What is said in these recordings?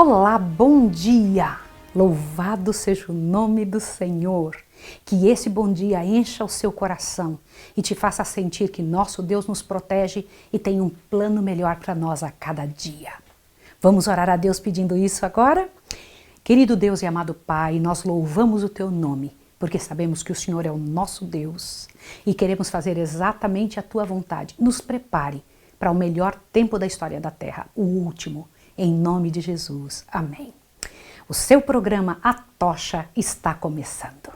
Olá, bom dia! Louvado seja o nome do Senhor. Que esse bom dia encha o seu coração e te faça sentir que nosso Deus nos protege e tem um plano melhor para nós a cada dia. Vamos orar a Deus pedindo isso agora? Querido Deus e amado Pai, nós louvamos o Teu nome, porque sabemos que o Senhor é o nosso Deus e queremos fazer exatamente a Tua vontade. Nos prepare para o melhor tempo da história da Terra, o último. Em nome de Jesus. Amém. O seu programa A Tocha está começando.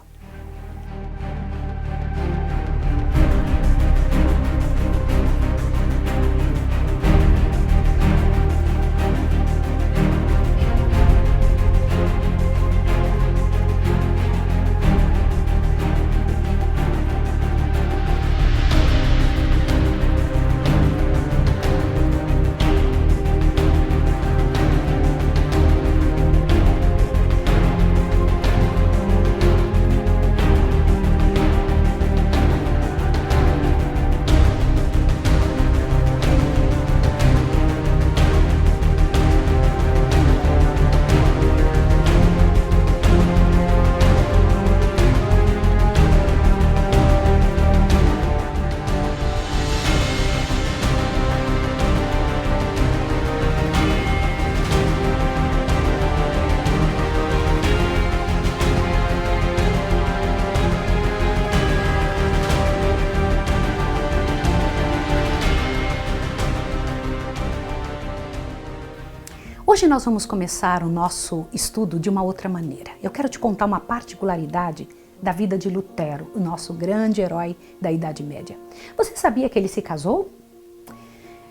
Hoje nós vamos começar o nosso estudo de uma outra maneira. Eu quero te contar uma particularidade da vida de Lutero, o nosso grande herói da Idade Média. Você sabia que ele se casou?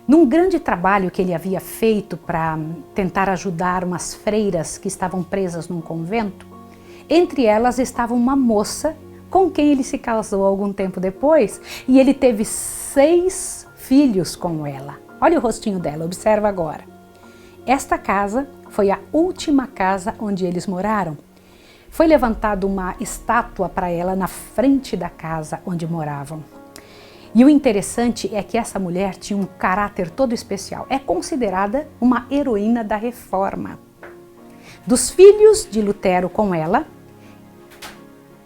Num grande trabalho que ele havia feito para tentar ajudar umas freiras que estavam presas num convento, entre elas estava uma moça com quem ele se casou algum tempo depois e ele teve 6 filhos com ela. Olha o rostinho dela, observa agora. Esta casa foi a última casa onde eles moraram. Foi levantada uma estátua para ela na frente da casa onde moravam. E o interessante é que essa mulher tinha um caráter todo especial. É considerada uma heroína da Reforma. Dos filhos de Lutero com ela,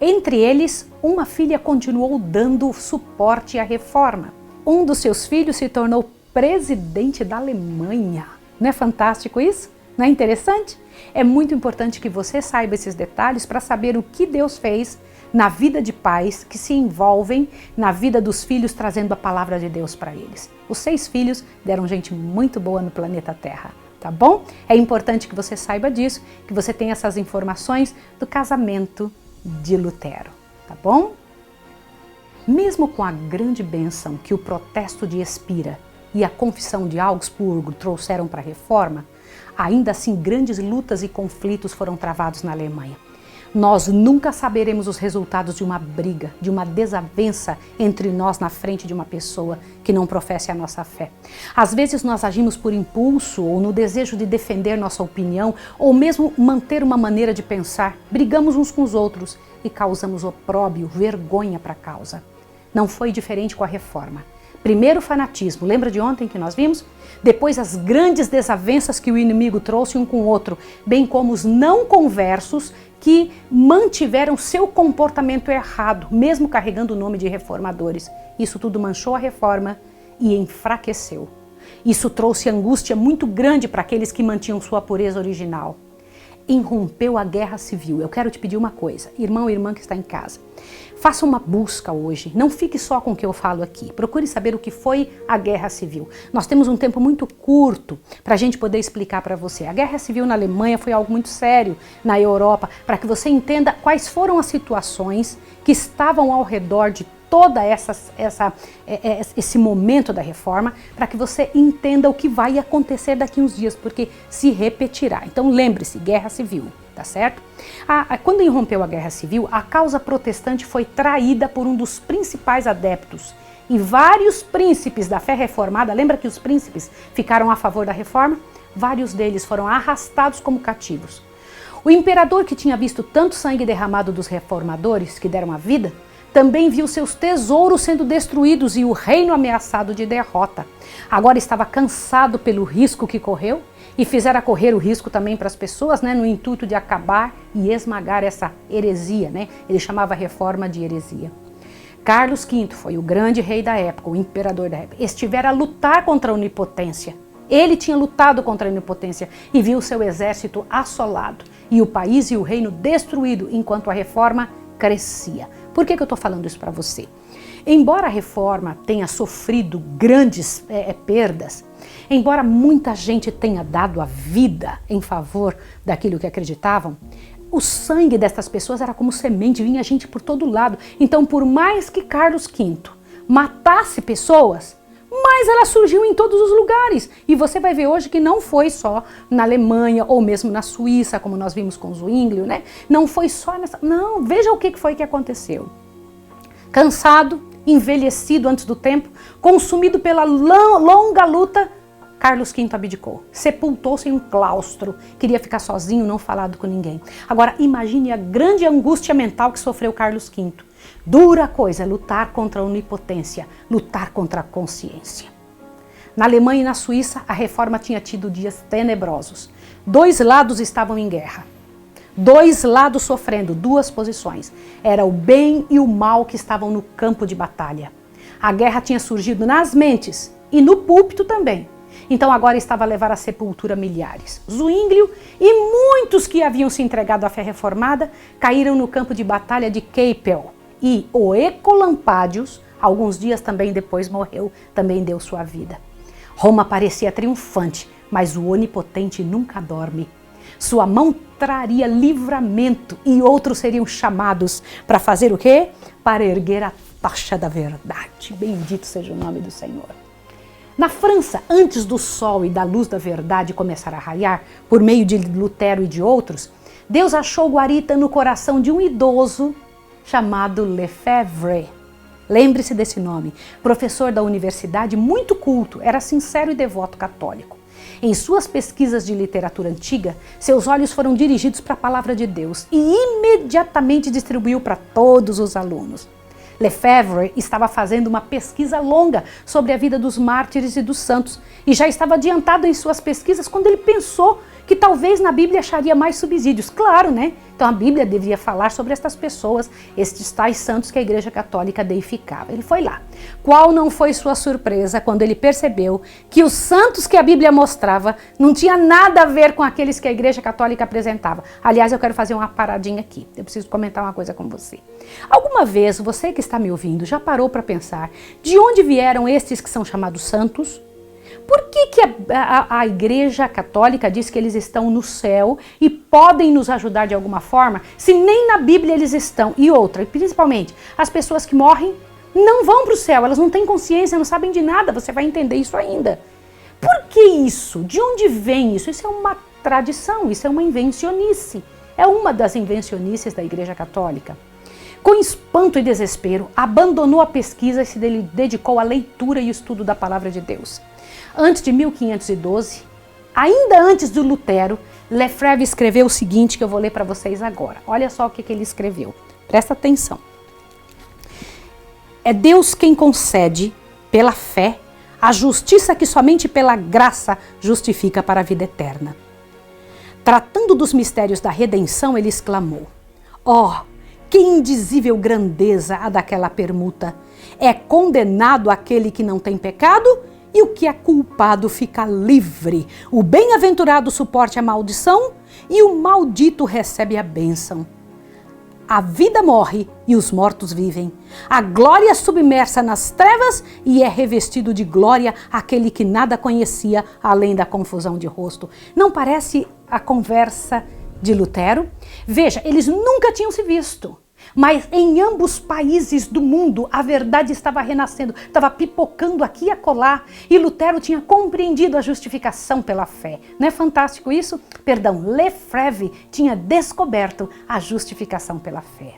entre eles, uma filha continuou dando suporte à Reforma. Um dos seus filhos se tornou presidente da Alemanha. Não é fantástico isso? Não é interessante? É muito importante que você saiba esses detalhes para saber o que Deus fez na vida de pais que se envolvem na vida dos filhos, trazendo a palavra de Deus para eles. Os 6 filhos deram gente muito boa no planeta Terra, tá bom? É importante que você saiba disso, que você tenha essas informações do casamento de Lutero, tá bom? Mesmo com a grande bênção que o protesto de Espira e a confissão de Augsburgo trouxeram para a Reforma, ainda assim grandes lutas e conflitos foram travados na Alemanha. Nós nunca saberemos os resultados de uma briga, de uma desavença entre nós na frente de uma pessoa que não professe a nossa fé. Às vezes nós agimos por impulso ou no desejo de defender nossa opinião ou mesmo manter uma maneira de pensar, brigamos uns com os outros e causamos opróbrio, vergonha para a causa. Não foi diferente com a Reforma. Primeiro o fanatismo, lembra de ontem que nós vimos? Depois as grandes desavenças que o inimigo trouxe um com o outro, bem como os não conversos que mantiveram seu comportamento errado, mesmo carregando o nome de reformadores. Isso tudo manchou a Reforma e enfraqueceu. Isso trouxe angústia muito grande para aqueles que mantinham sua pureza original. Irrompeu a guerra civil. Eu quero te pedir uma coisa, irmão e irmã que está em casa. Faça uma busca hoje, não fique só com o que eu falo aqui. Procure saber o que foi a guerra civil. Nós temos um tempo muito curto para a gente poder explicar para você. A guerra civil na Alemanha foi algo muito sério na Europa, para que você entenda quais foram as situações que estavam ao redor de toda esse momento da Reforma, para que você entenda o que vai acontecer daqui uns dias, porque se repetirá. Então lembre-se, guerra civil, tá certo? Quando irrompeu a guerra civil, a causa protestante foi traída por um dos principais adeptos. E vários príncipes da fé reformada, lembra que os príncipes ficaram a favor da Reforma? Vários deles foram arrastados como cativos. O imperador, que tinha visto tanto sangue derramado dos reformadores que deram a vida, também viu seus tesouros sendo destruídos e o reino ameaçado de derrota. Agora estava cansado pelo risco que correu e fizera correr o risco também para as pessoas, né, no intuito de acabar e esmagar essa heresia, né? Ele chamava a reforma de heresia. Carlos V foi o grande rei da época, o imperador da época. Estivera a lutar contra a onipotência. Ele tinha lutado contra a onipotência e viu seu exército assolado e o país e o reino destruído enquanto a reforma crescia. Por que eu estou falando isso para você? Embora a reforma tenha sofrido grandes perdas, embora muita gente tenha dado a vida em favor daquilo que acreditavam, o sangue dessas pessoas era como semente, vinha gente por todo lado. Então, por mais que Carlos V matasse pessoas, mas ela surgiu em todos os lugares. E você vai ver hoje que não foi só na Alemanha ou mesmo na Suíça, como nós vimos com Zwinglio, né? Não foi só nessa... Não, veja o que foi que aconteceu. Cansado, envelhecido antes do tempo, consumido pela longa luta, Carlos V abdicou, sepultou-se em um claustro, queria ficar sozinho, não falado com ninguém. Agora, imagine a grande angústia mental que sofreu Carlos V. Dura coisa é lutar contra a onipotência, lutar contra a consciência. Na Alemanha e na Suíça, a reforma tinha tido dias tenebrosos. Dois lados estavam em guerra. Dois lados sofrendo, duas posições. Era o bem e o mal que estavam no campo de batalha. A guerra tinha surgido nas mentes e no púlpito também. Então agora estava a levar à sepultura milhares. Zwinglio e muitos que haviam se entregado à fé reformada caíram no campo de batalha de Keipel. E o Ecolampadius, alguns dias também depois morreu, também deu sua vida. Roma parecia triunfante, mas o onipotente nunca dorme. Sua mão traria livramento e outros seriam chamados para fazer o quê? Para erguer a tocha da verdade. Bendito seja o nome do Senhor. Na França, antes do sol e da luz da verdade começar a raiar, por meio de Lutero e de outros, Deus achou guarita no coração de um idoso chamado Lefebvre. Lembre-se desse nome. Professor da universidade, muito culto, era sincero e devoto católico. Em suas pesquisas de literatura antiga, seus olhos foram dirigidos para a palavra de Deus e imediatamente distribuiu para todos os alunos. Lefebvre estava fazendo uma pesquisa longa sobre a vida dos mártires e dos santos e já estava adiantado em suas pesquisas quando ele pensou que talvez na Bíblia acharia mais subsídios. Claro, né? Então a Bíblia deveria falar sobre estas pessoas, estes tais santos que a Igreja Católica deificava. Ele foi lá. Qual não foi sua surpresa quando ele percebeu que os santos que a Bíblia mostrava não tinha nada a ver com aqueles que a Igreja Católica apresentava? Aliás, eu quero fazer uma paradinha aqui. Eu preciso comentar uma coisa com você. Alguma vez, você que está me ouvindo, já parou para pensar de onde vieram estes que são chamados santos? Por que a Igreja Católica diz que eles estão no céu e podem nos ajudar de alguma forma, se nem na Bíblia eles estão? E outra, principalmente, as pessoas que morrem não vão para o céu, elas não têm consciência, não sabem de nada, você vai entender isso ainda. Por que isso? De onde vem isso? Isso é uma tradição, isso é uma invencionice. É uma das invencionices da Igreja Católica. Com espanto e desespero, abandonou a pesquisa e se dedicou à leitura e estudo da Palavra de Deus. Antes de 1512, ainda antes de Lutero, Lefebvre escreveu o seguinte que eu vou ler para vocês agora. Olha só o que ele escreveu. Presta atenção. É Deus quem concede, pela fé, a justiça que somente pela graça justifica para a vida eterna. Tratando dos mistérios da redenção, ele exclamou: ó, que indizível grandeza a daquela permuta! É condenado aquele que não tem pecado e o que é culpado fica livre. O bem-aventurado suporte a maldição e o maldito recebe a bênção. A vida morre e os mortos vivem. A glória submersa nas trevas e é revestido de glória aquele que nada conhecia além da confusão de rosto. Não parece a conversa de Lutero? Veja, eles nunca tinham se visto. Mas em ambos países do mundo a verdade estava renascendo, estava pipocando aqui e acolá, e Lutero tinha compreendido a justificação pela fé. Não é fantástico isso? Perdão, Lefebvre tinha descoberto a justificação pela fé.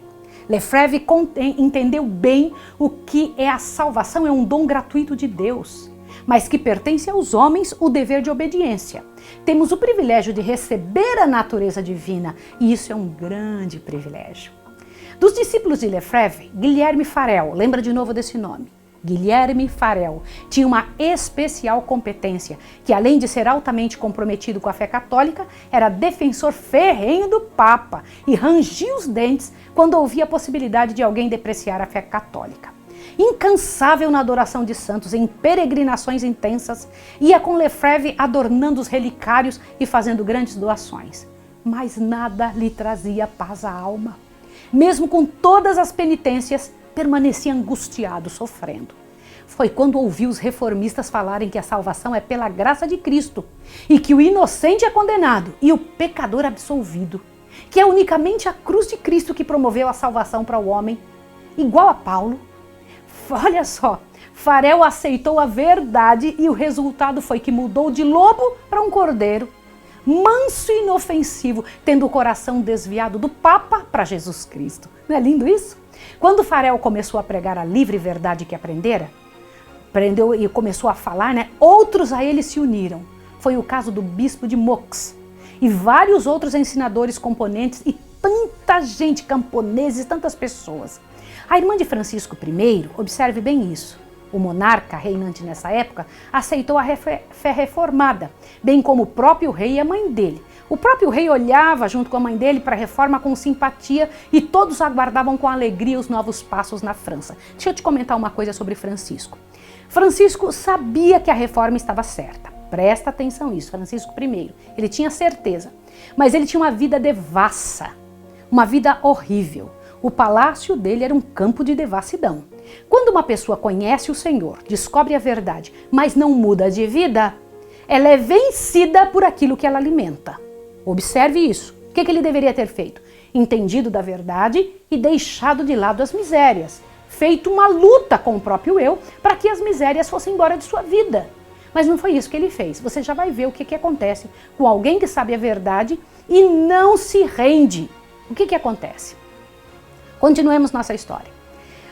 Lefebvre entendeu bem o que é a salvação, é um dom gratuito de Deus, mas que pertence aos homens o dever de obediência. Temos o privilégio de receber a natureza divina, e isso é um grande privilégio. Dos discípulos de Lefebvre, Guilherme Farel, lembra de novo desse nome? Guilherme Farel tinha uma especial competência, que além de ser altamente comprometido com a fé católica, era defensor ferrenho do Papa e rangia os dentes quando ouvia a possibilidade de alguém depreciar a fé católica. Incansável na adoração de santos, em peregrinações intensas, ia com Lefebvre adornando os relicários e fazendo grandes doações. Mas nada lhe trazia paz à alma. Mesmo com todas as penitências, permanecia angustiado, sofrendo. Foi quando ouviu os reformistas falarem que a salvação é pela graça de Cristo e que o inocente é condenado e o pecador absolvido, que é unicamente a cruz de Cristo que promoveu a salvação para o homem, igual a Paulo. Olha só, Farel aceitou a verdade e o resultado foi que mudou de lobo para um cordeiro, manso e inofensivo, tendo o coração desviado do Papa para Jesus Cristo. Não é lindo isso? Quando Farel começou a pregar a livre verdade que aprendeu e começou a falar, outros a ele se uniram. Foi o caso do bispo de Meaux e vários outros ensinadores componentes e tanta gente, camponeses, tantas pessoas. A irmã de Francisco I, observe bem isso, o monarca reinante nessa época aceitou a fé reformada, bem como o próprio rei e a mãe dele. O próprio rei olhava junto com a mãe dele para a reforma com simpatia e todos aguardavam com alegria os novos passos na França. Deixa eu te comentar uma coisa sobre Francisco. Francisco sabia que a reforma estava certa. Presta atenção nisso, Francisco I. Ele tinha certeza, mas ele tinha uma vida devassa, uma vida horrível. O palácio dele era um campo de devassidão. Quando uma pessoa conhece o Senhor, descobre a verdade, mas não muda de vida, ela é vencida por aquilo que ela alimenta. Observe isso. O que ele deveria ter feito? Entendido da verdade e deixado de lado as misérias. Feito uma luta com o próprio eu para que as misérias fossem embora de sua vida. Mas não foi isso que ele fez. Você já vai ver o que acontece com alguém que sabe a verdade e não se rende. O que acontece? Continuemos nossa história.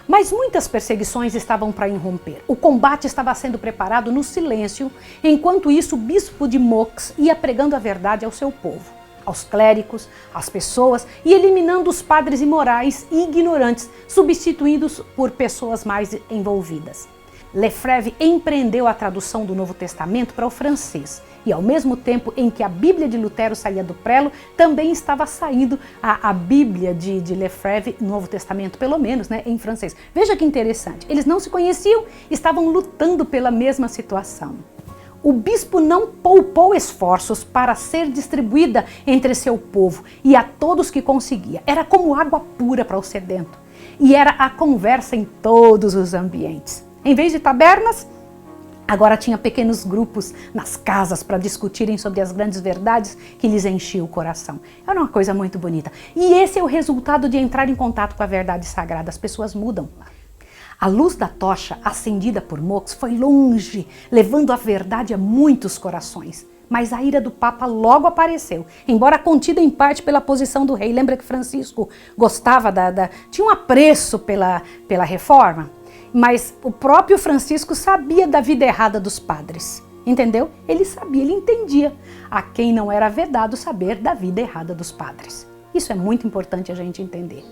Mas muitas perseguições estavam para irromper. O combate estava sendo preparado no silêncio, enquanto isso o bispo de Meaux ia pregando a verdade ao seu povo, aos clérigos, às pessoas e eliminando os padres imorais e ignorantes, substituindo-os por pessoas mais envolvidas. Lefebvre empreendeu a tradução do Novo Testamento para o francês e ao mesmo tempo em que a Bíblia de Lutero saía do prelo, também estava saindo a Bíblia de Lefebvre, Novo Testamento, pelo menos, em francês. Veja que interessante, eles não se conheciam, estavam lutando pela mesma situação. O bispo não poupou esforços para ser distribuída entre seu povo e a todos que conseguia. Era como água pura para o sedento e era a conversa em todos os ambientes. Em vez de tabernas, agora tinha pequenos grupos nas casas para discutirem sobre as grandes verdades que lhes enchiam o coração. Era uma coisa muito bonita. E esse é o resultado de entrar em contato com a verdade sagrada. As pessoas mudam. A luz da tocha acendida por Meaux foi longe, levando a verdade a muitos corações. Mas a ira do Papa logo apareceu, embora contida em parte pela posição do rei. Lembra que Francisco gostava tinha um apreço pela reforma? Mas o próprio Francisco sabia da vida errada dos padres, entendeu? Ele sabia, ele entendia a quem não era vedado saber da vida errada dos padres. Isso é muito importante a gente entender.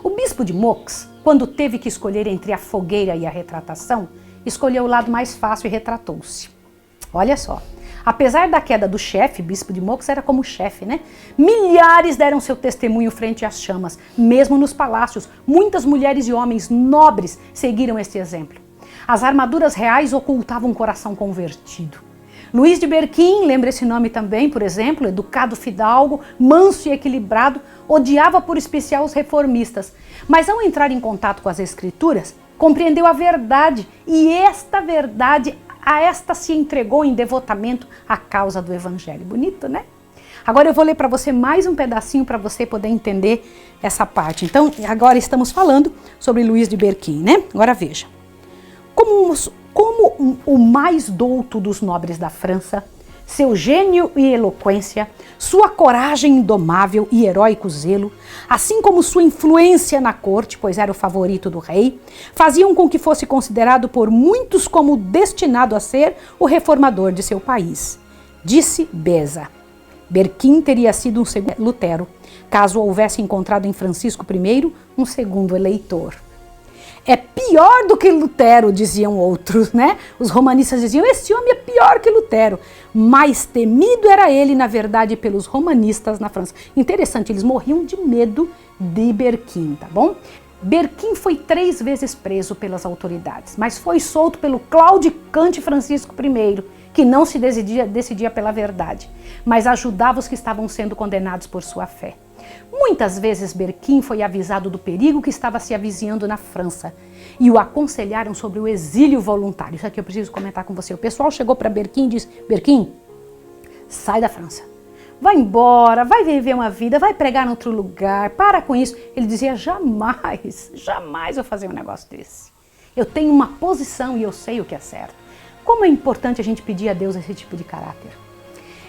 O bispo de Meaux, quando teve que escolher entre a fogueira e a retratação, escolheu o lado mais fácil e retratou-se. Olha só, apesar da queda do chefe, bispo de Meaux era como chefe, Milhares deram seu testemunho frente às chamas, mesmo nos palácios. Muitas mulheres e homens nobres seguiram este exemplo. As armaduras reais ocultavam um coração convertido. Luís de Berquim, lembra esse nome também, por exemplo, educado fidalgo, manso e equilibrado, odiava por especial os reformistas, mas ao entrar em contato com as escrituras, compreendeu a verdade e a esta se entregou em devotamento à causa do evangelho. Bonito, né? Agora eu vou ler para você mais um pedacinho para você poder entender essa parte. Então, agora estamos falando sobre Luís de Berquim, Agora veja. Como o mais douto dos nobres da França, seu gênio e eloquência, sua coragem indomável e heróico zelo, assim como sua influência na corte, pois era o favorito do rei, faziam com que fosse considerado por muitos como destinado a ser o reformador de seu país. Disse Beza: Berquim teria sido um segundo Lutero, caso houvesse encontrado em Francisco I um segundo eleitor. É pior do que Lutero, diziam outros, né? Os romanistas diziam, esse homem é pior que Lutero. Mais temido era ele, na verdade, pelos romanistas na França. Interessante, eles morriam de medo de Berquim, tá bom? Berquim foi 3 vezes preso pelas autoridades, mas foi solto pelo claudicante Francisco I, que não se decidia pela verdade, mas ajudava os que estavam sendo condenados por sua fé. Muitas vezes Berquim foi avisado do perigo que estava se avizinhando na França e o aconselharam sobre o exílio voluntário. Isso aqui eu preciso comentar com você. O pessoal chegou para Berquim e disse, Berquim, sai da França, vai embora, vai viver uma vida, vai pregar em outro lugar, para com isso. Ele dizia, jamais, jamais vou fazer um negócio desse. Eu tenho uma posição e eu sei o que é certo. Como é importante a gente pedir a Deus esse tipo de caráter.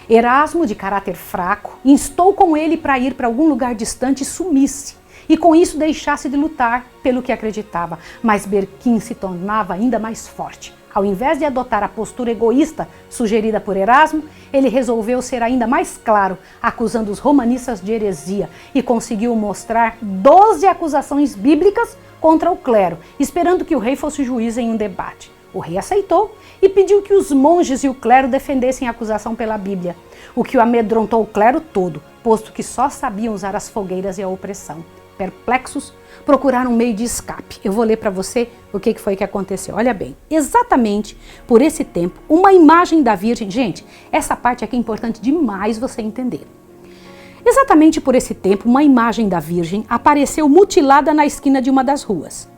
Erasmo, de caráter fraco, instou com ele para ir para algum lugar distante e sumisse, e com isso deixasse de lutar pelo que acreditava. Mas Berquim se tornava ainda mais forte. Ao invés de adotar a postura egoísta sugerida por Erasmo, ele resolveu ser ainda mais claro, acusando os romanistas de heresia, e conseguiu mostrar 12 acusações bíblicas contra o clero, esperando que o rei fosse juiz em um debate. O rei aceitou e pediu que os monges e o clero defendessem a acusação pela Bíblia, o que o amedrontou o clero todo, posto que só sabiam usar as fogueiras e a opressão. Perplexos, procuraram um meio de escape. Eu vou ler para você o que foi que aconteceu. Olha bem, exatamente por esse tempo, uma imagem da Virgem... Gente, essa parte aqui é importante demais você entender. Exatamente por esse tempo, uma imagem da Virgem apareceu mutilada na esquina de uma das ruas.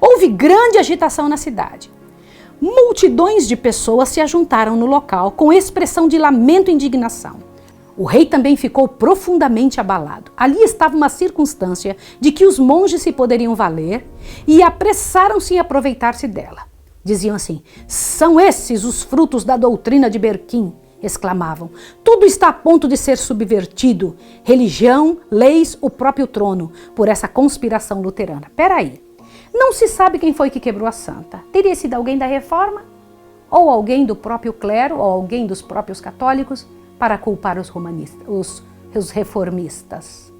Houve grande agitação na cidade. Multidões de pessoas se ajuntaram no local com expressão de lamento e indignação. O rei também ficou profundamente abalado. Ali estava uma circunstância de que os monges se poderiam valer e apressaram-se em aproveitar-se dela. Diziam assim, são esses os frutos da doutrina de Berquim, exclamavam. Tudo está a ponto de ser subvertido, religião, leis, o próprio trono, por essa conspiração luterana. Peraí. Não se sabe quem foi que quebrou a santa. Teria sido alguém da Reforma? Ou alguém do próprio clero? Ou alguém dos próprios católicos? Para culpar os reformistas.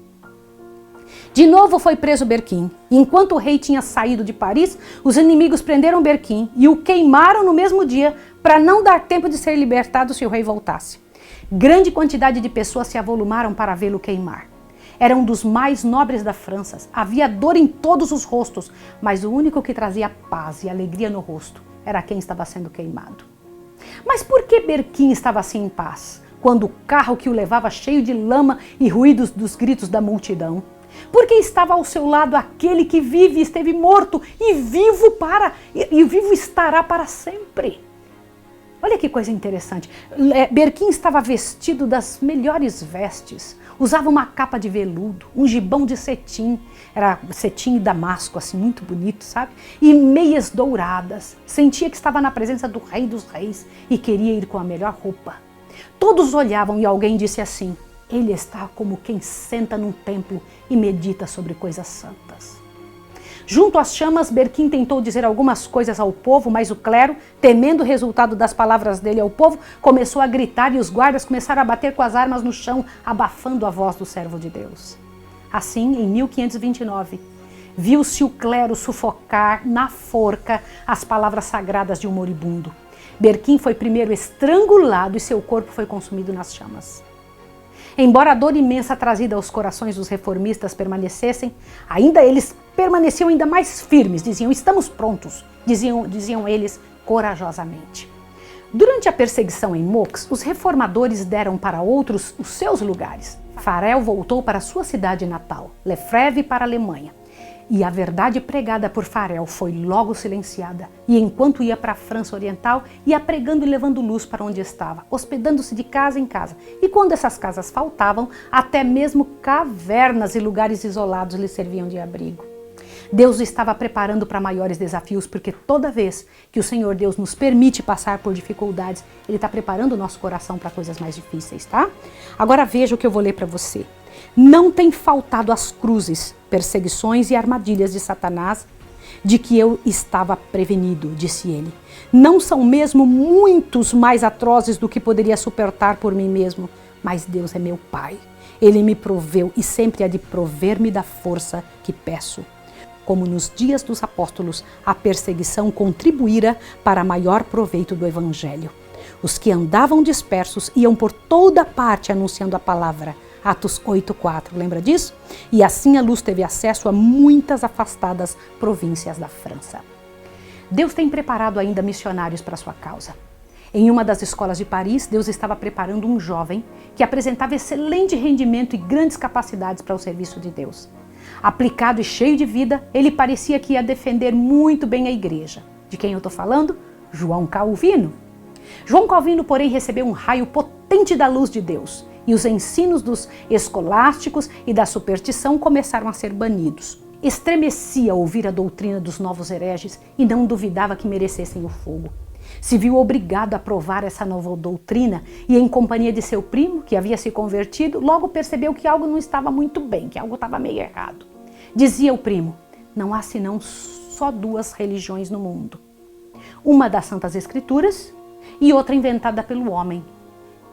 De novo foi preso Berquim. Enquanto o rei tinha saído de Paris, os inimigos prenderam Berquim e o queimaram no mesmo dia para não dar tempo de ser libertado se o rei voltasse. Grande quantidade de pessoas se avolumaram para vê-lo queimar. Era um dos mais nobres da França, havia dor em todos os rostos, mas o único que trazia paz e alegria no rosto era quem estava sendo queimado. Mas por que Berquim estava assim em paz, quando o carro que o levava cheio de lama e ruídos dos gritos da multidão? Porque estava ao seu lado aquele que vive e esteve morto e vivo estará para sempre. Olha que coisa interessante. Berquim estava vestido das melhores vestes, usava uma capa de veludo, um gibão de cetim, era cetim e damasco, assim, muito bonito, sabe? E meias douradas. Sentia que estava na presença do Rei dos Reis e queria ir com a melhor roupa. Todos olhavam e alguém disse assim, ele está como quem senta num templo e medita sobre coisas santas. Junto às chamas, Berquim tentou dizer algumas coisas ao povo, mas o clero, temendo o resultado das palavras dele ao povo, começou a gritar e os guardas começaram a bater com as armas no chão, abafando a voz do servo de Deus. Assim, em 1529, viu-se o clero sufocar na forca as palavras sagradas de um moribundo. Berquim foi primeiro estrangulado e seu corpo foi consumido nas chamas. Embora a dor imensa trazida aos corações dos reformistas permanecessem, ainda eles permaneciam ainda mais firmes, diziam, estamos prontos, diziam eles corajosamente. Durante a perseguição em Meaux, os reformadores deram para outros os seus lugares. Farel voltou para sua cidade natal, Lefebvre para a Alemanha. E a verdade pregada por Farel foi logo silenciada. E enquanto ia para a França Oriental, ia pregando e levando luz para onde estava, hospedando-se de casa em casa. E quando essas casas faltavam, até mesmo cavernas e lugares isolados lhe serviam de abrigo. Deus o estava preparando para maiores desafios, porque toda vez que o Senhor Deus nos permite passar por dificuldades, Ele está preparando o nosso coração para coisas mais difíceis, tá? Agora veja o que eu vou ler para você. Não tem faltado às cruzes, perseguições e armadilhas de Satanás de que eu estava prevenido, disse ele. Não são mesmo muitos mais atrozes do que poderia suportar por mim mesmo, mas Deus é meu Pai. Ele me proveu e sempre há de prover-me da força que peço. Como nos dias dos apóstolos, a perseguição contribuíra para maior proveito do Evangelho. Os que andavam dispersos iam por toda parte anunciando a palavra. Atos 8:4, lembra disso? E assim a luz teve acesso a muitas afastadas províncias da França. Deus tem preparado ainda missionários para a sua causa. Em uma das escolas de Paris, Deus estava preparando um jovem que apresentava excelente rendimento e grandes capacidades para o serviço de Deus. Aplicado e cheio de vida, ele parecia que ia defender muito bem a igreja. De quem eu estou falando? João Calvino. João Calvino, porém, recebeu um raio potente da luz de Deus e os ensinos dos escolásticos e da superstição começaram a ser banidos. Estremecia ao ouvir a doutrina dos novos hereges e não duvidava que merecessem o fogo. Se viu obrigado a provar essa nova doutrina e, em companhia de seu primo, que havia se convertido, logo percebeu que algo não estava muito bem, que algo estava meio errado. Dizia o primo: não há senão só duas religiões no mundo. Uma das Santas Escrituras e outra inventada pelo homem.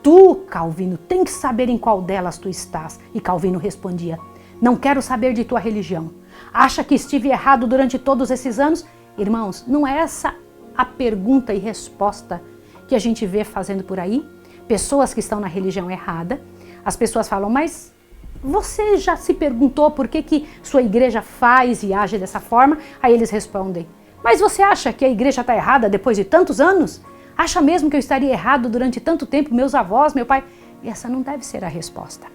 Tu, Calvino, tem que saber em qual delas tu estás. E Calvino respondia: não quero saber de tua religião. Acha que estive errado durante todos esses anos? Irmãos, não é essa a pergunta e resposta que a gente vê fazendo por aí? Pessoas que estão na religião errada, as pessoas falam: mas você já se perguntou por que sua igreja faz e age dessa forma? Aí eles respondem: mas você acha que a igreja está errada depois de tantos anos? Acha mesmo que eu estaria errado durante tanto tempo, meus avós, meu pai? E essa não deve ser a resposta.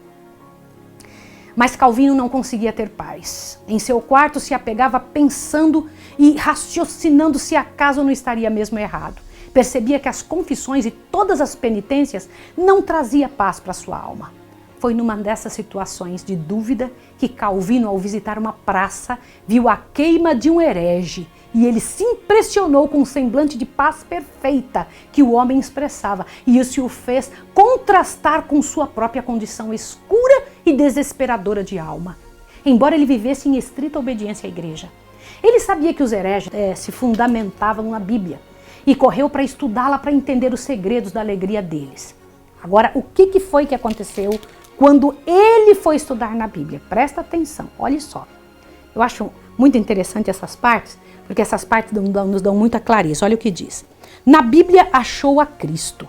Mas Calvino não conseguia ter paz. Em seu quarto se apegava pensando e raciocinando se acaso não estaria mesmo errado. Percebia que as confissões e todas as penitências não trazia paz para sua alma. Foi numa dessas situações de dúvida que Calvino, ao visitar uma praça, viu a queima de um herege e ele se impressionou com o semblante de paz perfeita que o homem expressava, e isso o fez contrastar com sua própria condição escura e desesperadora de alma, embora ele vivesse em estrita obediência à igreja. Ele sabia que os hereges se fundamentavam na Bíblia e correu para estudá-la para entender os segredos da alegria deles. Agora, o que foi que aconteceu quando ele foi estudar na Bíblia? Presta atenção, olha só. Eu acho muito interessante essas partes, porque essas partes nos dão muita clareza. Olha o que diz. Na Bíblia achou a Cristo.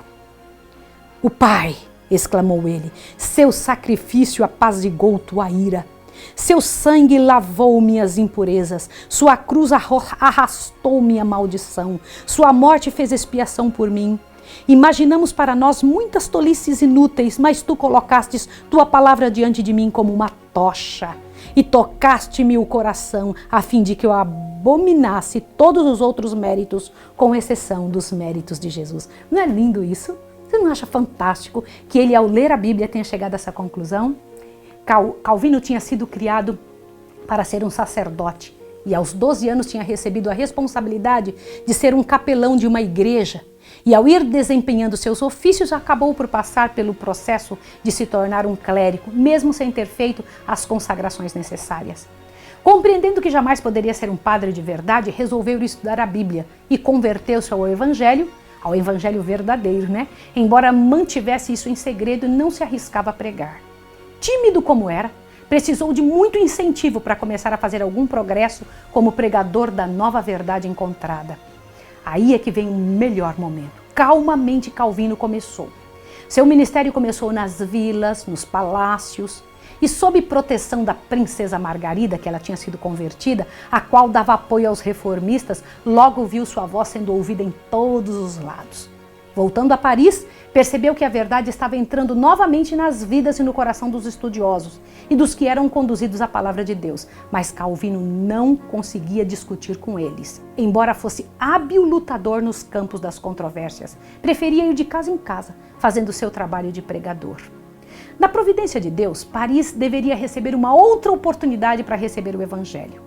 O Pai, exclamou ele, seu sacrifício apaziguou tua ira. Seu sangue lavou minhas impurezas, sua cruz arrastou minha maldição, sua morte fez expiação por mim. Imaginamos para nós muitas tolices inúteis, mas tu colocastes tua palavra diante de mim como uma tocha e tocaste-me o coração a fim de que eu abominasse todos os outros méritos, com exceção dos méritos de Jesus. Não é lindo isso? Você não acha fantástico que ele, ao ler a Bíblia, tenha chegado a essa conclusão? Calvino tinha sido criado para ser um sacerdote e aos 12 anos tinha recebido a responsabilidade de ser um capelão de uma igreja. E ao ir desempenhando seus ofícios, acabou por passar pelo processo de se tornar um clérigo, mesmo sem ter feito as consagrações necessárias. Compreendendo que jamais poderia ser um padre de verdade, resolveu estudar a Bíblia e converteu-se ao Evangelho verdadeiro, né? Embora mantivesse isso em segredo e não se arriscava a pregar. Tímido como era, precisou de muito incentivo para começar a fazer algum progresso como pregador da nova verdade encontrada. Aí é que vem o melhor momento. Calmamente Calvino começou. Seu ministério começou nas vilas, nos palácios e sob proteção da princesa Margarida, que ela tinha sido convertida, a qual dava apoio aos reformistas, logo viu sua voz sendo ouvida em todos os lados. Voltando a Paris, percebeu que a verdade estava entrando novamente nas vidas e no coração dos estudiosos e dos que eram conduzidos à palavra de Deus, mas Calvino não conseguia discutir com eles. Embora fosse hábil lutador nos campos das controvérsias, preferia ir de casa em casa, fazendo seu trabalho de pregador. Na providência de Deus, Paris deveria receber uma outra oportunidade para receber o Evangelho.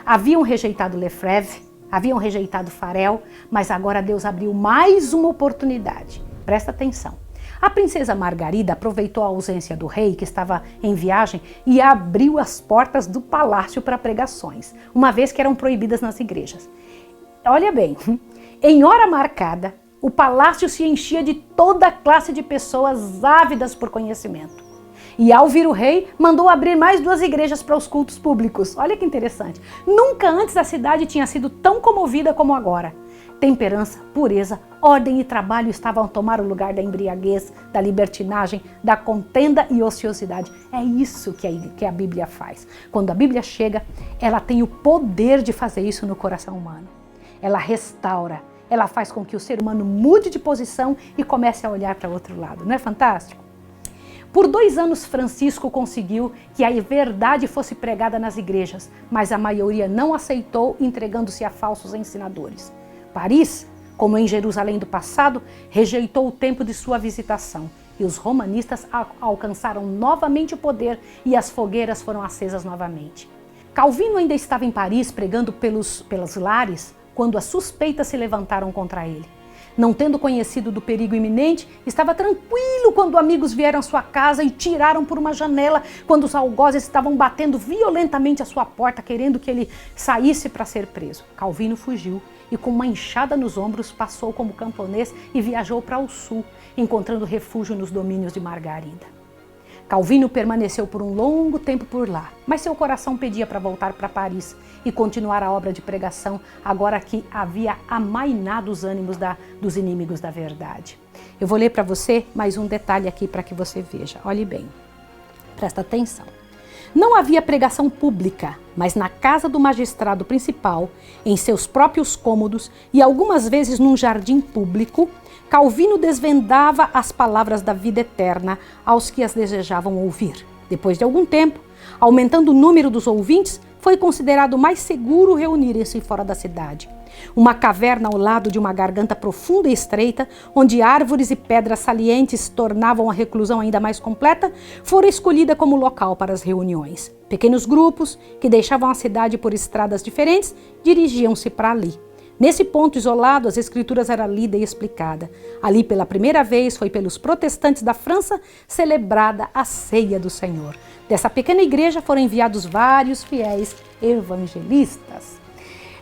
Haviam rejeitado Lefebvre, haviam rejeitado Farel, mas agora Deus abriu mais uma oportunidade. Presta atenção. A princesa Margarida aproveitou a ausência do rei, que estava em viagem, e abriu as portas do palácio para pregações, uma vez que eram proibidas nas igrejas. Olha bem, em hora marcada, o palácio se enchia de toda classe de pessoas ávidas por conhecimento. E ao vir o rei, mandou abrir mais 2 igrejas para os cultos públicos. Olha que interessante. Nunca antes a cidade tinha sido tão comovida como agora. Temperança, pureza, ordem e trabalho estavam a tomar o lugar da embriaguez, da libertinagem, da contenda e ociosidade. É isso que a Bíblia faz. Quando a Bíblia chega, ela tem o poder de fazer isso no coração humano. Ela restaura, ela faz com que o ser humano mude de posição e comece a olhar para o outro lado. Não é fantástico? Por 2 anos, Francisco conseguiu que a verdade fosse pregada nas igrejas, mas a maioria não aceitou, entregando-se a falsos ensinadores. Paris, como em Jerusalém do passado, rejeitou o tempo de sua visitação e os romanistas alcançaram novamente o poder e as fogueiras foram acesas novamente. Calvino ainda estava em Paris pregando pelos lares quando as suspeitas se levantaram contra ele. Não tendo conhecido do perigo iminente, estava tranquilo quando amigos vieram à sua casa e tiraram por uma janela quando os algozes estavam batendo violentamente à sua porta, querendo que ele saísse para ser preso. Calvino fugiu e com uma enxada nos ombros passou como camponês e viajou para o sul, encontrando refúgio nos domínios de Margarida. Calvino permaneceu por um longo tempo por lá, mas seu coração pedia para voltar para Paris e continuar a obra de pregação, agora que havia amainado os ânimos dos inimigos da verdade. Eu vou ler para você mais um detalhe aqui para que você veja. Olhe bem, presta atenção. Não havia pregação pública, mas na casa do magistrado principal, em seus próprios cômodos e algumas vezes num jardim público, Calvino desvendava as palavras da vida eterna aos que as desejavam ouvir. Depois de algum tempo, aumentando o número dos ouvintes, foi considerado mais seguro reunirem-se fora da cidade. Uma caverna ao lado de uma garganta profunda e estreita, onde árvores e pedras salientes tornavam a reclusão ainda mais completa, fora escolhida como local para as reuniões. Pequenos grupos, que deixavam a cidade por estradas diferentes, dirigiam-se para ali. Nesse ponto isolado, as escrituras eram lidas e explicadas. Ali, pela primeira vez, foi pelos protestantes da França celebrada a ceia do Senhor. Dessa pequena igreja foram enviados vários fiéis evangelistas.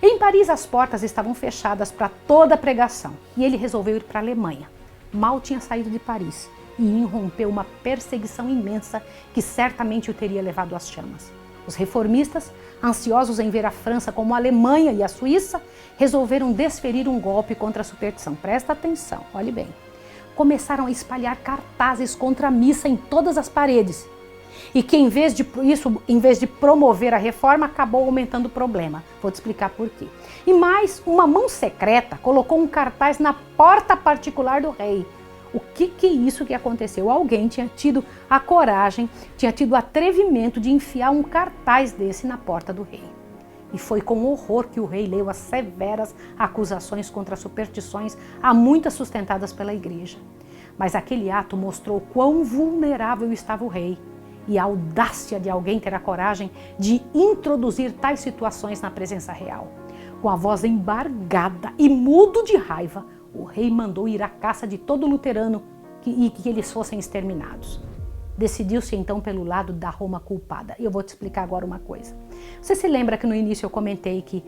Em Paris, as portas estavam fechadas para toda a pregação e ele resolveu ir para a Alemanha. Mal tinha saído de Paris e irrompeu uma perseguição imensa que certamente o teria levado às chamas. Os reformistas, ansiosos em ver a França como a Alemanha e a Suíça, resolveram desferir um golpe contra a superstição. Presta atenção, olhe bem. Começaram a espalhar cartazes contra a missa em todas as paredes. E que, em vez de promover a reforma, acabou aumentando o problema. Vou te explicar por quê. E mais, uma mão secreta colocou um cartaz na porta particular do rei. O que é isso que aconteceu? Alguém tinha tido a coragem, tinha tido o atrevimento de enfiar um cartaz desse na porta do rei. E foi com horror que o rei leu as severas acusações contra as superstições, há muitas sustentadas pela igreja. Mas aquele ato mostrou quão vulnerável estava o rei e a audácia de alguém ter a coragem de introduzir tais situações na presença real. Com a voz embargada e mudo de raiva, o rei mandou ir à caça de todo luterano e que eles fossem exterminados. Decidiu-se então pelo lado da Roma culpada. Eu vou te explicar agora uma coisa. Você se lembra que no início eu comentei que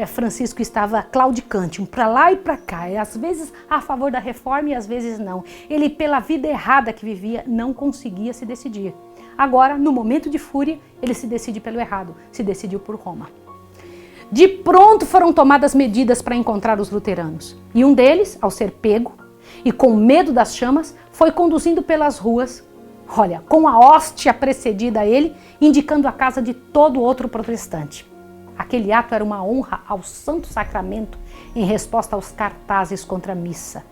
Francisco estava claudicante, para lá e para cá, às vezes a favor da reforma e às vezes não. Ele, pela vida errada que vivia, não conseguia se decidir. Agora, no momento de fúria, ele se decide pelo errado, se decidiu por Roma. De pronto foram tomadas medidas para encontrar os luteranos. E um deles, ao ser pego e com medo das chamas, foi conduzindo pelas ruas, com a hóstia precedida a ele, indicando a casa de todo outro protestante. Aquele ato era uma honra ao Santo Sacramento em resposta aos cartazes contra a missa.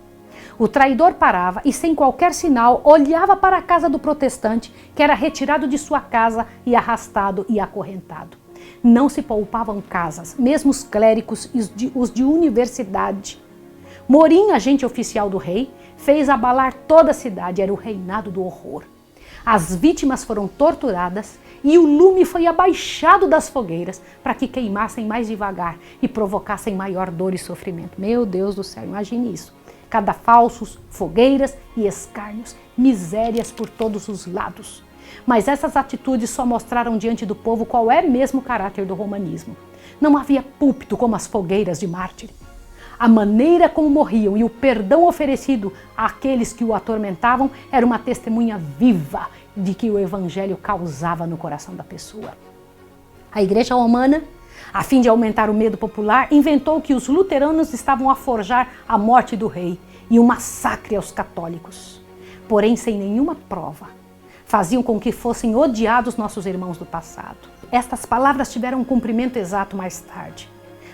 O traidor parava e, sem qualquer sinal, olhava para a casa do protestante, que era retirado de sua casa e arrastado e acorrentado. Não se poupavam casas, mesmo os clérigos e os de universidade. Morim, agente oficial do rei, fez abalar toda a cidade, era o reinado do horror. As vítimas foram torturadas e o lume foi abaixado das fogueiras para que queimassem mais devagar e provocassem maior dor e sofrimento. Meu Deus do céu, imagine isso. cadafalsos, fogueiras e escárnios, misérias por todos os lados. Mas essas atitudes só mostraram diante do povo qual é mesmo o caráter do romanismo. Não havia púlpito como as fogueiras de mártir. A maneira como morriam e o perdão oferecido àqueles que o atormentavam era uma testemunha viva de que o evangelho causava no coração da pessoa. A Igreja Romana, a fim de aumentar o medo popular, inventou que os luteranos estavam a forjar a morte do rei e um massacre aos católicos. Porém, sem nenhuma prova, faziam com que fossem odiados nossos irmãos do passado. Estas palavras tiveram um cumprimento exato mais tarde.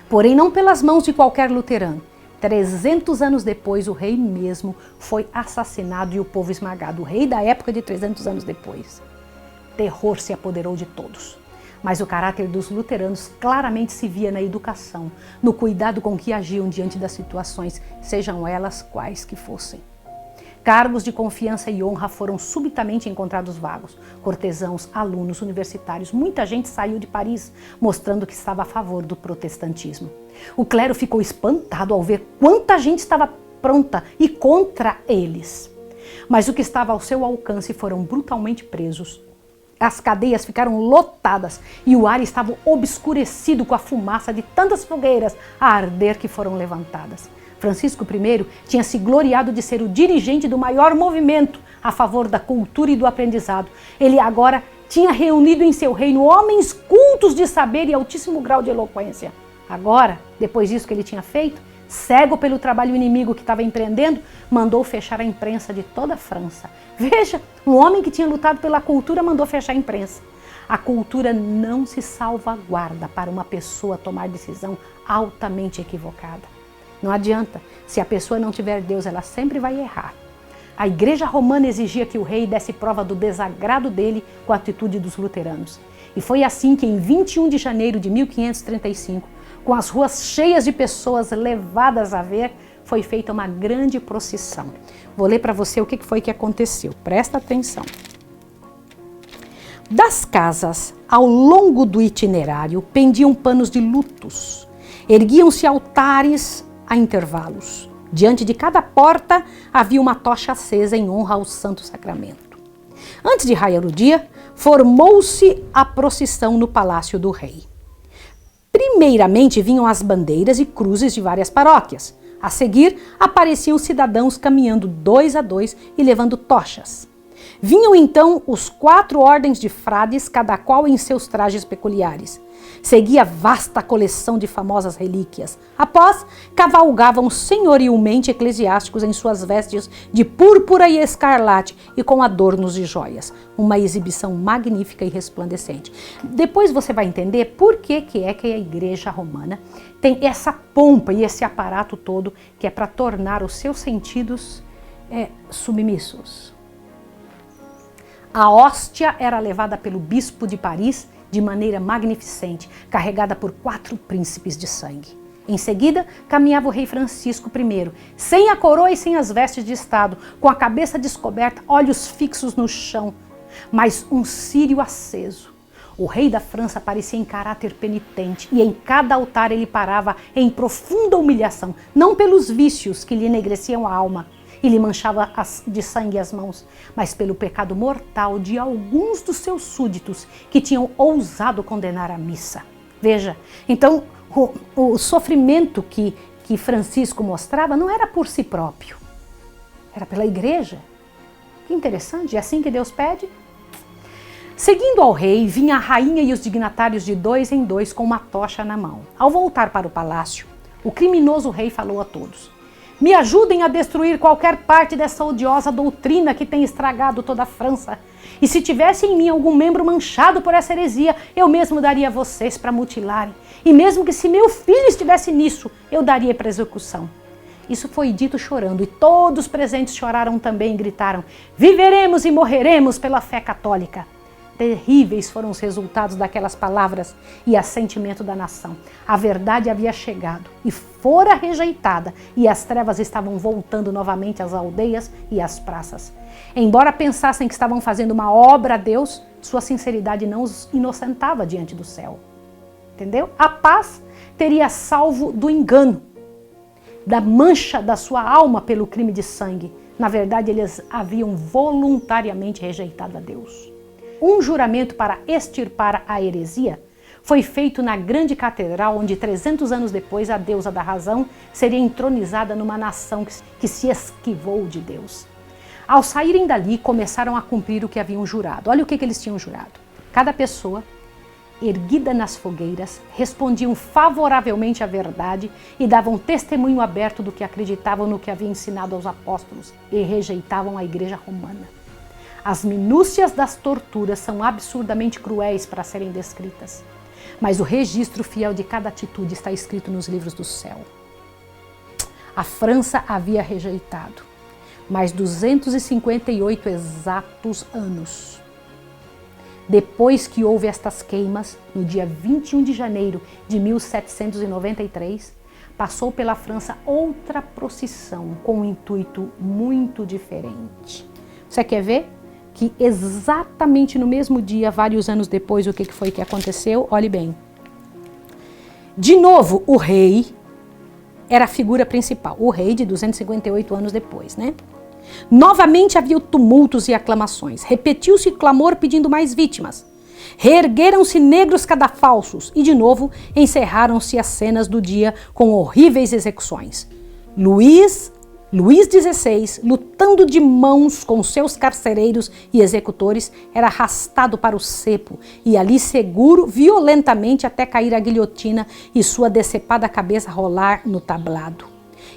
Porém, não pelas mãos de qualquer luterano. 300 anos depois, o rei mesmo foi assassinado e o povo esmagado. O rei da época de 300 anos depois. Terror se apoderou de todos. Mas o caráter dos luteranos claramente se via na educação, no cuidado com que agiam diante das situações, sejam elas quais que fossem. Cargos de confiança e honra foram subitamente encontrados vagos. Cortesãos, alunos, universitários, muita gente saiu de Paris, mostrando que estava a favor do protestantismo. O clero ficou espantado ao ver quanta gente estava pronta e contra eles. Mas o que estava ao seu alcance foram brutalmente presos. As cadeias ficaram lotadas e o ar estava obscurecido com a fumaça de tantas fogueiras a arder que foram levantadas. Francisco I tinha se gloriado de ser o dirigente do maior movimento a favor da cultura e do aprendizado. Ele agora tinha reunido em seu reino homens cultos de saber e altíssimo grau de eloquência. Agora, depois disso que ele tinha feito, cego pelo trabalho inimigo que estava empreendendo, mandou fechar a imprensa de toda a França. Veja, um homem que tinha lutado pela cultura mandou fechar a imprensa. A cultura não se salvaguarda para uma pessoa tomar decisão altamente equivocada. Não adianta, se a pessoa não tiver Deus, ela sempre vai errar. A Igreja Romana exigia que o rei desse prova do desagrado dele com a atitude dos luteranos. E foi assim que em 21 de janeiro de 1535, com as ruas cheias de pessoas levadas a ver, foi feita uma grande procissão. Vou ler para você o que foi que aconteceu. Presta atenção. Das casas, ao longo do itinerário, pendiam panos de lutos. Erguiam-se altares a intervalos. Diante de cada porta havia uma tocha acesa em honra ao Santo Sacramento. Antes de raiar o dia, formou-se a procissão no Palácio do Rei. Primeiramente vinham as bandeiras e cruzes de várias paróquias. A seguir, apareciam cidadãos caminhando 2 a 2 e levando tochas. Vinham então os 4 ordens de frades, cada qual em seus trajes peculiares. Seguia vasta coleção de famosas relíquias. Após, cavalgavam senhorilmente eclesiásticos em suas vestes de púrpura e escarlate e com adornos de joias. Uma exibição magnífica e resplandecente. Depois você vai entender por que a Igreja Romana tem essa pompa e esse aparato todo que é para tornar os seus sentidos submissos. A hóstia era levada pelo bispo de Paris de maneira magnificente, carregada por 4 príncipes de sangue. Em seguida, caminhava o rei Francisco I, sem a coroa e sem as vestes de estado, com a cabeça descoberta, olhos fixos no chão, mas um círio aceso. O rei da França parecia em caráter penitente e em cada altar ele parava em profunda humilhação, não pelos vícios que lhe enegreciam a alma e lhe manchava de sangue as mãos, mas pelo pecado mortal de alguns dos seus súditos que tinham ousado condenar a missa. Veja, então o sofrimento que Francisco mostrava não era por si próprio, era pela igreja. Que interessante, é assim que Deus pede? Seguindo ao rei, vinha a rainha e os dignatários de 2 em 2 com uma tocha na mão. Ao voltar para o palácio, o criminoso rei falou a todos: me ajudem a destruir qualquer parte dessa odiosa doutrina que tem estragado toda a França. E se tivesse em mim algum membro manchado por essa heresia, eu mesmo daria a vocês para mutilarem. E mesmo que se meu filho estivesse nisso, eu daria para execução. Isso foi dito chorando, e todos os presentes choraram também e gritaram: viveremos e morreremos pela fé católica. Terríveis foram os resultados daquelas palavras e assentimento da nação. A verdade havia chegado e fora rejeitada, e as trevas estavam voltando novamente às aldeias e às praças. Embora pensassem que estavam fazendo uma obra a Deus, sua sinceridade não os inocentava diante do céu. Entendeu? A paz teria salvo do engano. da mancha da sua alma pelo crime de sangue. Na verdade, eles haviam voluntariamente rejeitado a Deus. Um juramento para extirpar a heresia foi feito na grande catedral, onde 300 anos depois a deusa da razão seria entronizada numa nação que se esquivou de Deus. Ao saírem dali, começaram a cumprir o que haviam jurado. Olha o que eles tinham jurado. Cada pessoa, erguida nas fogueiras, respondiam favoravelmente à verdade e davam testemunho aberto do que acreditavam no que havia ensinado aos apóstolos e rejeitavam a igreja romana. As minúcias das torturas são absurdamente cruéis para serem descritas, mas o registro fiel de cada atitude está escrito nos livros do céu. A França havia rejeitado, mais 258 exatos anos. Depois que houve estas queimas, no dia 21 de janeiro de 1793, passou pela França outra procissão com um intuito muito diferente. Você quer ver? Que exatamente no mesmo dia, vários anos depois, o que foi que aconteceu? Olhe bem. De novo, o rei era a figura principal. O rei de 258 anos depois, né? Novamente havia tumultos e aclamações. Repetiu-se o clamor pedindo mais vítimas. Reergueram-se negros cadafalsos e de novo encerraram-se as cenas do dia com horríveis execuções. Luís XVI, lutando de mãos com seus carcereiros e executores, era arrastado para o cepo e ali seguro violentamente até cair a guilhotina e sua decepada cabeça rolar no tablado.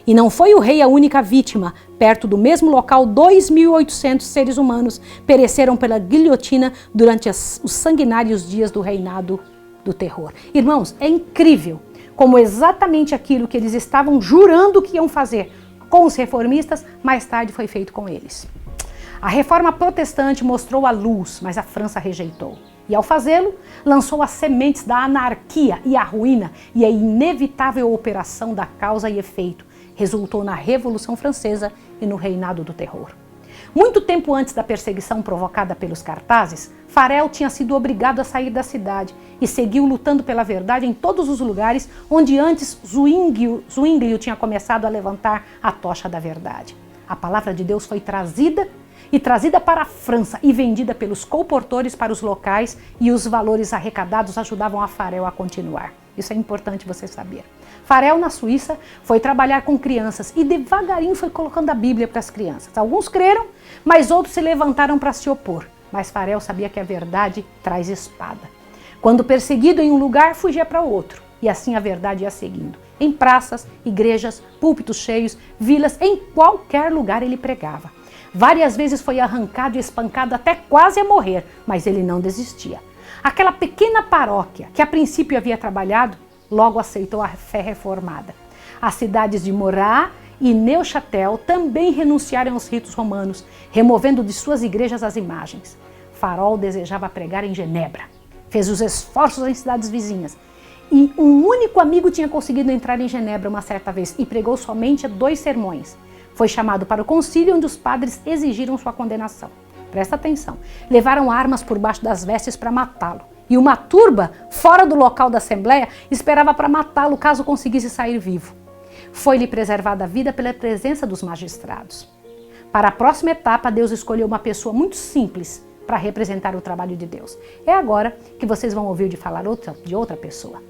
E não foi o rei a única vítima. Perto do mesmo local, 2.800 seres humanos pereceram pela guilhotina durante os sanguinários dias do reinado do terror. Irmãos, é incrível como exatamente aquilo que eles estavam jurando que iam fazer com os reformistas, mais tarde foi feito com eles. A reforma protestante mostrou a luz, mas a França rejeitou. E ao fazê-lo, lançou as sementes da anarquia e a ruína, e a inevitável operação da causa e efeito resultou na Revolução Francesa e no reinado do terror. Muito tempo antes da perseguição provocada pelos cartazes, Farel tinha sido obrigado a sair da cidade e seguiu lutando pela verdade em todos os lugares onde antes Zwinglio tinha começado a levantar a tocha da verdade. A palavra de Deus foi trazida para a França e vendida pelos colportores para os locais, e os valores arrecadados ajudavam a Farel a continuar. Isso é importante você saber. Farel, na Suíça, foi trabalhar com crianças e devagarinho foi colocando a Bíblia para as crianças. Alguns creram, mas outros se levantaram para se opor. Mas Farel sabia que a verdade traz espada. Quando perseguido em um lugar, fugia para outro. E assim a verdade ia seguindo. Em praças, igrejas, púlpitos cheios, vilas, em qualquer lugar ele pregava. Várias vezes foi arrancado e espancado até quase a morrer, mas ele não desistia. Aquela pequena paróquia que a princípio havia trabalhado, logo aceitou a fé reformada. As cidades de Morat e Neuchâtel também renunciaram aos ritos romanos, removendo de suas igrejas as imagens. Farel desejava pregar em Genebra. Fez os esforços em cidades vizinhas. E um único amigo tinha conseguido entrar em Genebra uma certa vez e pregou somente 2 sermões. Foi chamado para o concílio, onde os padres exigiram sua condenação. Presta atenção. Levaram armas por baixo das vestes para matá-lo. E uma turba, fora do local da Assembleia, esperava para matá-lo caso conseguisse sair vivo. Foi-lhe preservada a vida pela presença dos magistrados. Para a próxima etapa, Deus escolheu uma pessoa muito simples para representar o trabalho de Deus. É agora que vocês vão ouvir de falar de outra pessoa.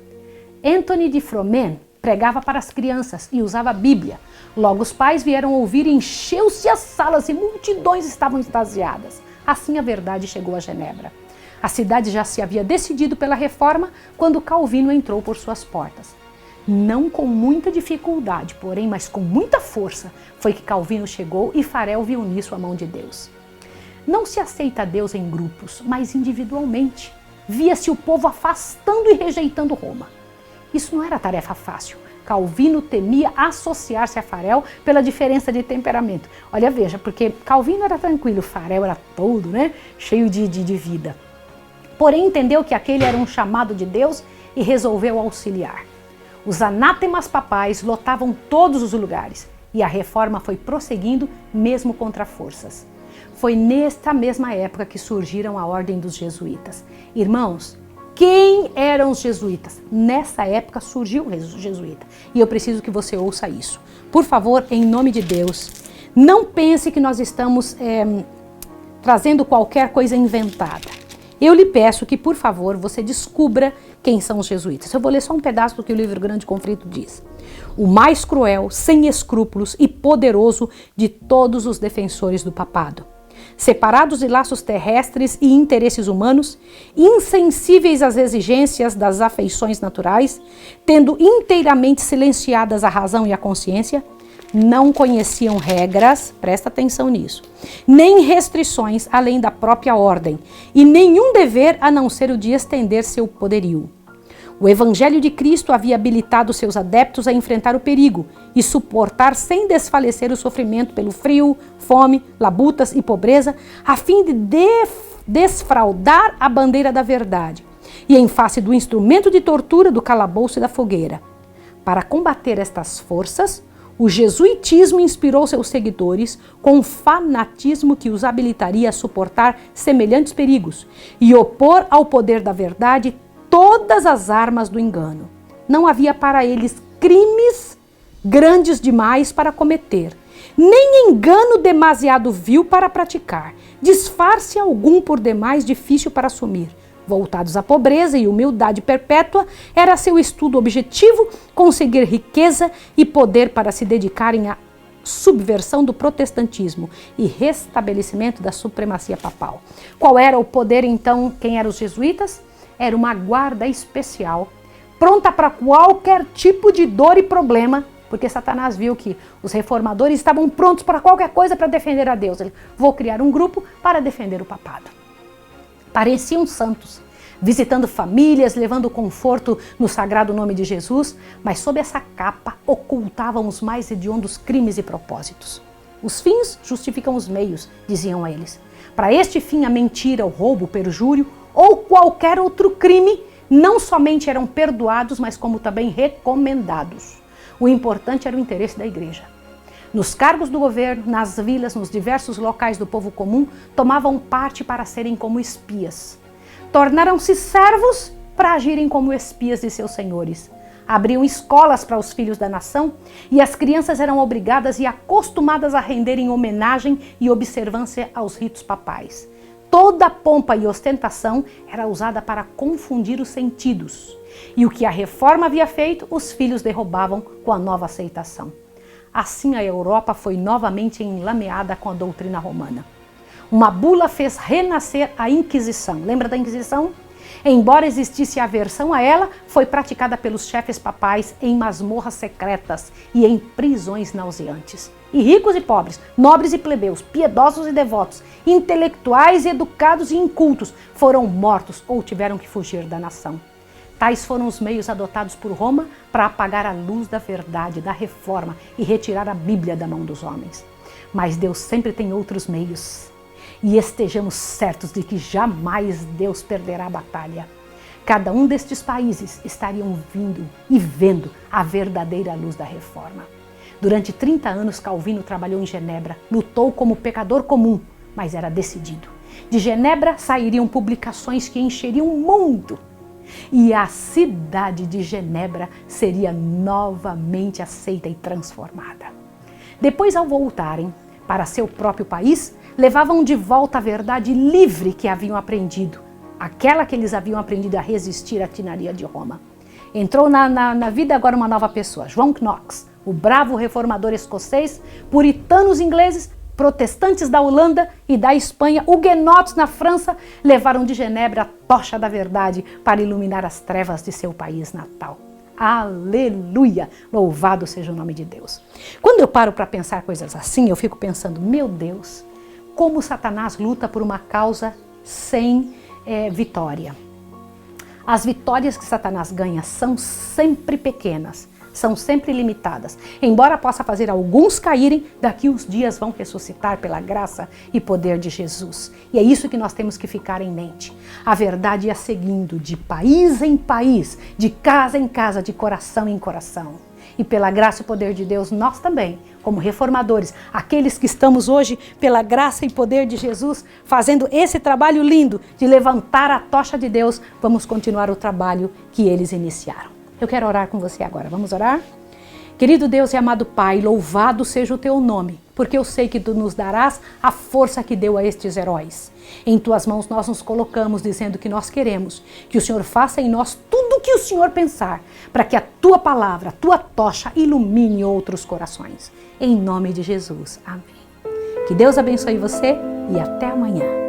Anthony de Froment pregava para as crianças e usava a Bíblia. Logo os pais vieram ouvir e encheu-se as salas e multidões estavam extasiadas. Assim a verdade chegou a Genebra. A cidade já se havia decidido pela reforma quando Calvino entrou por suas portas. Não com muita dificuldade, porém, mas com muita força, foi que Calvino chegou e Farel viu nisso a mão de Deus. Não se aceita Deus em grupos, mas individualmente. Via-se o povo afastando e rejeitando Roma. Isso não era tarefa fácil. Calvino temia associar-se a Farel pela diferença de temperamento. Olha, veja, porque Calvino era tranquilo, Farel era todo, cheio de vida. Porém, entendeu que aquele era um chamado de Deus e resolveu auxiliar. Os anátemas papais lotavam todos os lugares e a reforma foi prosseguindo mesmo contra forças. Foi nesta mesma época que surgiram a Ordem dos Jesuítas. Irmãos, Quem eram os jesuítas? Nessa época surgiu o jesuíta. E eu preciso que você ouça isso. Por favor, em nome de Deus, não pense que nós estamos trazendo qualquer coisa inventada. Eu lhe peço que, por favor, você descubra quem são os jesuítas. Eu vou ler só um pedaço do que o livro Grande Conflito diz. O mais cruel, sem escrúpulos e poderoso de todos os defensores do papado. Separados de laços terrestres e interesses humanos, insensíveis às exigências das afeições naturais, tendo inteiramente silenciadas a razão e a consciência, não conheciam regras, presta atenção nisso, nem restrições além da própria ordem, e nenhum dever a não ser o de estender seu poderio. O Evangelho de Cristo havia habilitado seus adeptos a enfrentar o perigo e suportar sem desfalecer o sofrimento pelo frio, fome, labutas e pobreza, a fim de desfraldar a bandeira da verdade e em face do instrumento de tortura do calabouço e da fogueira. Para combater estas forças, o jesuitismo inspirou seus seguidores com um fanatismo que os habilitaria a suportar semelhantes perigos e opor ao poder da verdade todas as armas do engano. Não havia para eles crimes grandes demais para cometer, nem engano demasiado vil para praticar, disfarce algum por demais difícil para assumir. Voltados à pobreza e humildade perpétua, era seu estudo objetivo conseguir riqueza e poder para se dedicarem à subversão do protestantismo e restabelecimento da supremacia papal. Qual era o poder, então? Quem eram os jesuítas? Era uma guarda especial, pronta para qualquer tipo de dor e problema, porque Satanás viu que os reformadores estavam prontos para qualquer coisa para defender a Deus. Ele, vou criar um grupo para defender o papado. Pareciam santos, visitando famílias, levando conforto no sagrado nome de Jesus, mas sob essa capa ocultavam os mais hediondos crimes e propósitos. Os fins justificam os meios, diziam eles. Para este fim, a mentira, o roubo, o perjúrio ou qualquer outro crime não somente eram perdoados, mas como também recomendados. O importante era o interesse da igreja. Nos cargos do governo, nas vilas, nos diversos locais do povo comum, tomavam parte para serem como espias. Tornaram-se servos para agirem como espias de seus senhores. Abriam escolas para os filhos da nação e as crianças eram obrigadas e acostumadas a renderem homenagem e observância aos ritos papais. Toda pompa e ostentação era usada para confundir os sentidos. E o que a reforma havia feito, os filhos derrubavam com a nova aceitação. Assim a Europa foi novamente enlameada com a doutrina romana. Uma bula fez renascer a Inquisição. Lembra da Inquisição? Embora existisse aversão a ela, foi praticada pelos chefes papais em masmorras secretas e em prisões nauseantes. E ricos e pobres, nobres e plebeus, piedosos e devotos, intelectuais e educados e incultos foram mortos ou tiveram que fugir da nação. Tais foram os meios adotados por Roma para apagar a luz da verdade, da reforma e retirar a Bíblia da mão dos homens. Mas Deus sempre tem outros meios. E estejamos certos de que jamais Deus perderá a batalha. Cada um destes países estariam vindo e vendo a verdadeira luz da reforma. Durante 30 anos, Calvino trabalhou em Genebra, lutou como pecador comum, mas era decidido. De Genebra sairiam publicações que encheriam o mundo. E a cidade de Genebra seria novamente aceita e transformada. Depois, ao voltarem para seu próprio país, levavam de volta a verdade livre que haviam aprendido, aquela que eles haviam aprendido a resistir à tirania de Roma. Entrou na vida agora uma nova pessoa, João Knox, o bravo reformador escocês, puritanos ingleses, protestantes da Holanda e da Espanha, huguenotes na França, levaram de Genebra a tocha da verdade para iluminar as trevas de seu país natal. Aleluia! Louvado seja o nome de Deus. Quando eu paro para pensar coisas assim, eu fico pensando, meu Deus, como Satanás luta por uma causa sem vitória. As vitórias que Satanás ganha são sempre pequenas, são sempre limitadas. Embora possa fazer alguns caírem, daqui uns dias vão ressuscitar pela graça e poder de Jesus. E é isso que nós temos que ficar em mente. A verdade ia seguindo de país em país, de casa em casa, de coração em coração. E pela graça e poder de Deus, nós também, como reformadores, aqueles que estamos hoje, pela graça e poder de Jesus, fazendo esse trabalho lindo de levantar a tocha de Deus, vamos continuar o trabalho que eles iniciaram. Eu quero orar com você agora. Vamos orar? Querido Deus e amado Pai, louvado seja o teu nome, porque eu sei que tu nos darás a força que deu a estes heróis. Em tuas mãos nós nos colocamos dizendo que nós queremos que o Senhor faça em nós tudo o que o Senhor pensar, para que a tua palavra, a tua tocha ilumine outros corações. Em nome de Jesus. Amém. Que Deus abençoe você e até amanhã.